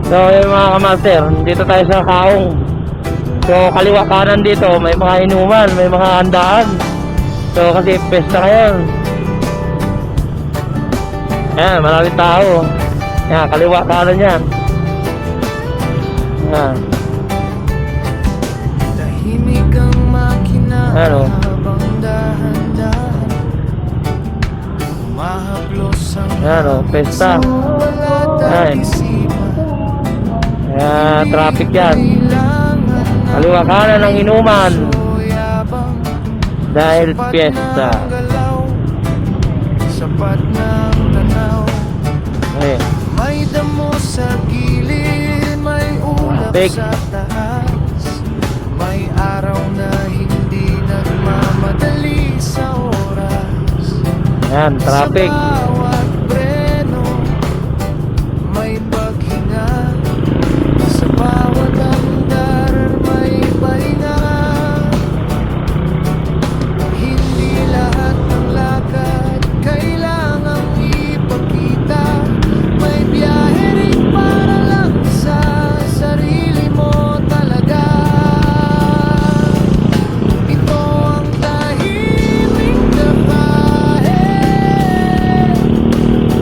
So yung mga kamaster, dito tayo sa Kaong. So kaliwa kanan dito may mga inuman, may mga handaan. So kasi pesta ngayon. Ayan, maraming tao. Ayan, kaliwa kanan yan. Ayan. Tahimik ang makina Ano? habang dahan-dahan humahaplos ang Ayan o, pesta. Ayan. Ayan, traffic yan. Kaliwa kanan ng inuman. Dahil piyesta. Sapat ng tanaw. Ayan. May damo sa gilid, may ulap Traffic. sa taas. May araw na hindi nagmamadali sa oras. Ayan, traffic. Sa bawat preno, may paghinga. Sa bawat andar, may pahinga. Hindi lahat ng lakad kailangang ipakita. May biyahe rin para lang sa sarili mo talaga. Ito ang tahimik na bahe.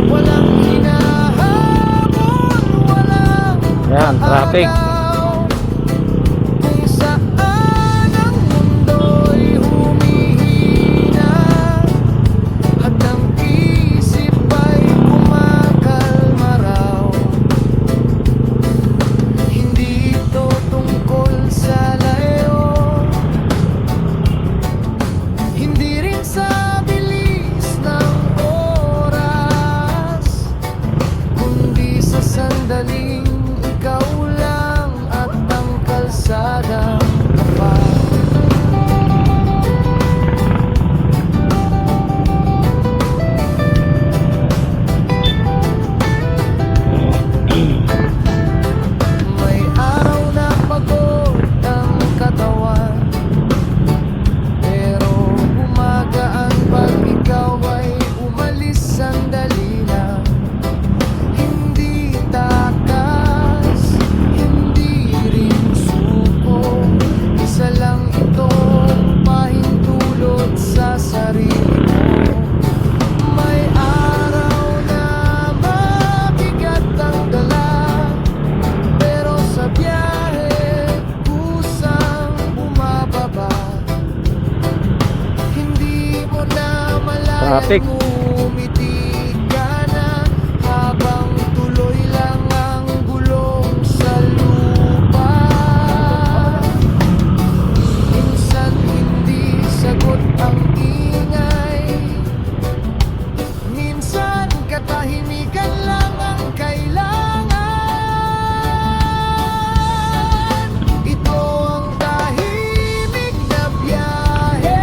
Walang hinahabol, walang Ayan, traffic. agaw. Kung saan ang mundo'y humihina at ang isip ay kumakalma raw. Hindi ito tungkol sa layo, hindi rin sa bilis ng oras, kundi sa sandaling ikaw lang at ang kalsadang kapal. May araw na pagod ang katawan, pero gumagaan pag ikaw ay umalis sandali lang. Hindi takas, hindi rin suko, isa lang itong pahintulot sa sarili mo. May araw na mabigat ang dala, pero sa biyahe kusang bumababa. Hindi mo na Traffic. malayang umiti ka na habang tuloy lang ang gulong sa lupa. Minsan hindi sagot ang ingay, minsan katahimikan lang ang kailangan. Ito ang tahimik na biyahe.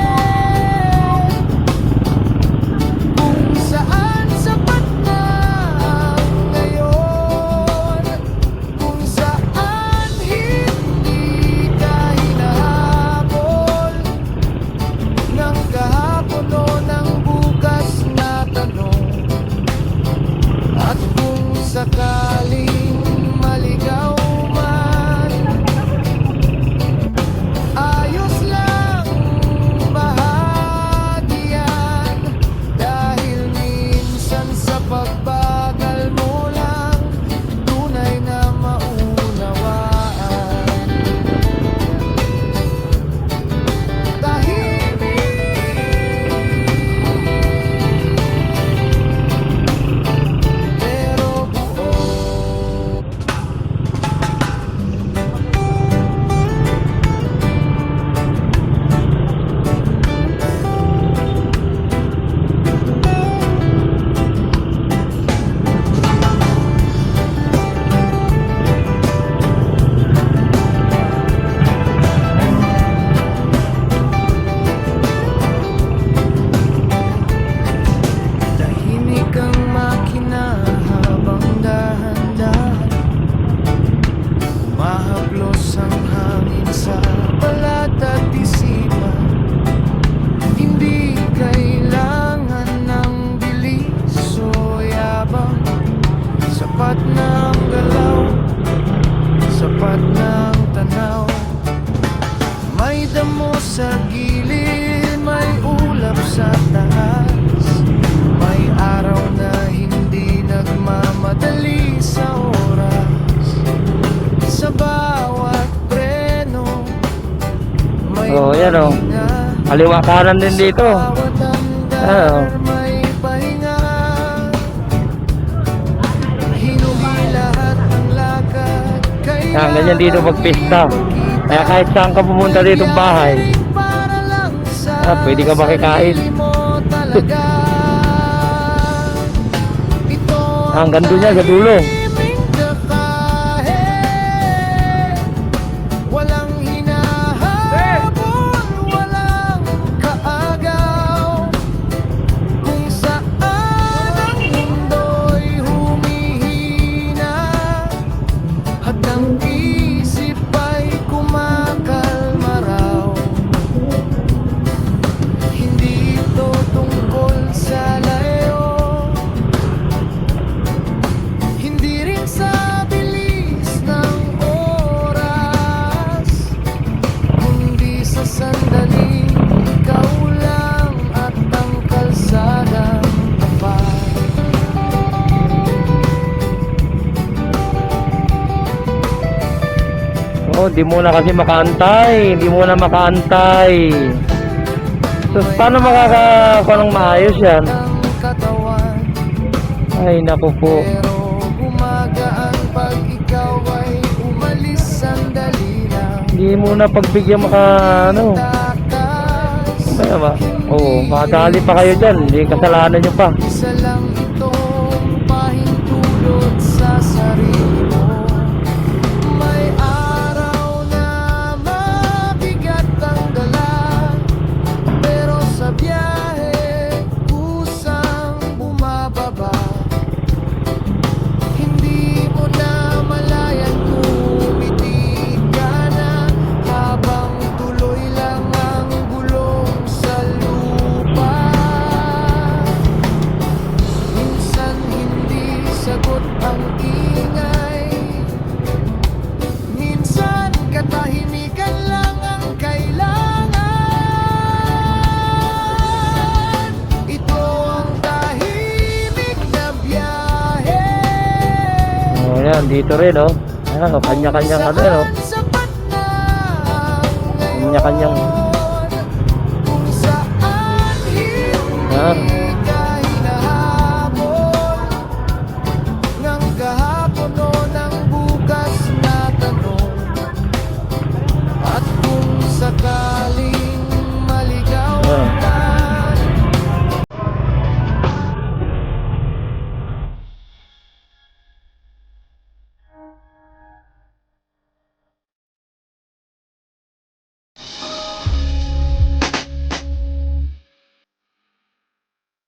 sa gilid, may ulap sa taas. May araw na hindi nagmamadali sa oras. Sa bawat preno, may Oh, yan, oh. pahinga. Kaliwa kanan din dito. Bawat andar, Ah, oh. may pahinga. Hinugi lahat ng lakad. Yan, ganyan dito pag pista. Kaya kahit saan ka pumunta dito bahay, pwede ka makikain. Hanggang doon yan sa dulo. Walang hinahabol, walang kaagaw. Kung saan ang mundo'y humihina, hadang isip ay kumakalma raw. Hindi ito tungkol sa layo, hindi rin sa bilis ng oras, kundi sa sandaling ikaw lang at ang kalsadang tapat. Oh, di mo na kasi makaantay. Di mo na makaantay. So, paano makakakuha ng maayos yan? Ang katawan, Ay, naku po. pero gumagaan pag ikaw ay umalis sandali lang. Hindi mo na pagbigyan ano. Takas, Kaya ba? Oo, makadali pa kayo dyan. Hindi kasalanan nyo pa. isa lang itong pahintulot sa sarili mo. May araw na mabigat ang dala, pero sa biyahe kusang bumababa. Hindi mo na malayan kumiti ka na, habang tuloy lang ang gulong sa lupa. Minsan hindi sagot ang ingay, minsan katahimikan lang ang kailangan. Ito ang tahimik na biyahe. Oh, yan. Dito rin, oh. Ayan, oh. Kanya-kanyang ano, oh. Sapat na ang Kanya-kanyang. ngayon, kung saan hindi Ah.